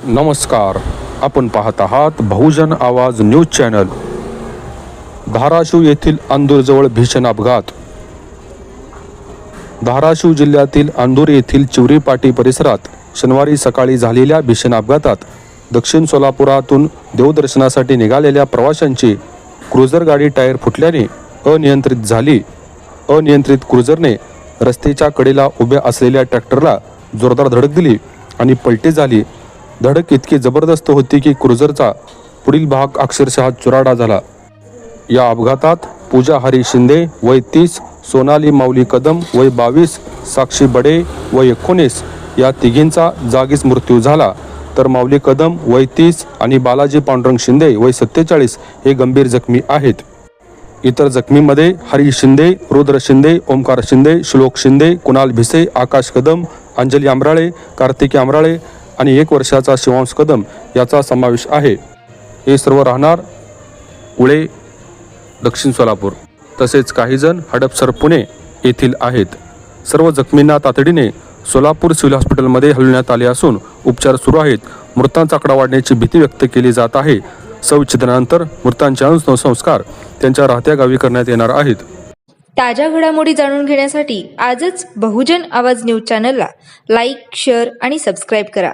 नमस्कार, आपण पाहत आहात बहुजन आवाज न्यूज चॅनल। धाराशिव येथील अंदूरजवळ भीषण अपघात। धाराशिव जिल्ह्यातील अंदूर येथील चिवरी पाटी परिसरात शनिवारी सकाळी झालेल्या भीषण अपघातात दक्षिण सोलापुरातून देवदर्शनासाठी निघालेल्या प्रवाशांची क्रुझर गाडी टायर फुटल्याने अनियंत्रित झाली। अनियंत्रित क्रुझरने रस्त्याच्या कडेला उभ्या असलेल्या ट्रॅक्टरला जोरदार धडक दिली आणि पलटी झाली। धडक इतकी जबरदस्त होती की क्रुझरचा पुढील भाग अक्षरशः चुराडा झाला। या अपघातात पूजा हरी शिंदे वय 30, सोनाली माऊली कदम वय 22, साक्षी बडे वय 19 या तिघींचा जागीच मृत्यू झाला, तर माऊली कदम वय 30 आणि बालाजी पांडुरंग शिंदे वय 47 हे गंभीर जखमी आहेत। इतर जखमींमध्ये हरी शिंदे, रुद्र शिंदे, ओमकार शिंदे, श्लोक शिंदे, कुणाल भिसे, आकाश कदम, अंजली आमराळे, कार्तिकी आमराळे आणि 1 वर्षाचा शिवांश कदम याचा समावेश आहे। हे सर्व राहणार उळे, दक्षिण सोलापूर, तसेच काही जण हडपसर, पुणे येथील आहेत। सर्व जखमींना तातडीने सोलापूर सिव्हिल हॉस्पिटलमध्ये हलविण्यात आले असून उपचार सुरू आहेत। मृतांचा आकडा वाढण्याची भीती व्यक्त केली जात आहे। शवविच्छेदनानंतर मृतांचे अंत्यसंस्कार त्यांच्या राहत्या गावी करण्यात येणार आहेत। ताज्या घडामोडी जाणून घेण्यासाठी आजच बहुजन आवाज न्यूज चॅनलला लाईक, शेअर आणि सबस्क्राईब करा।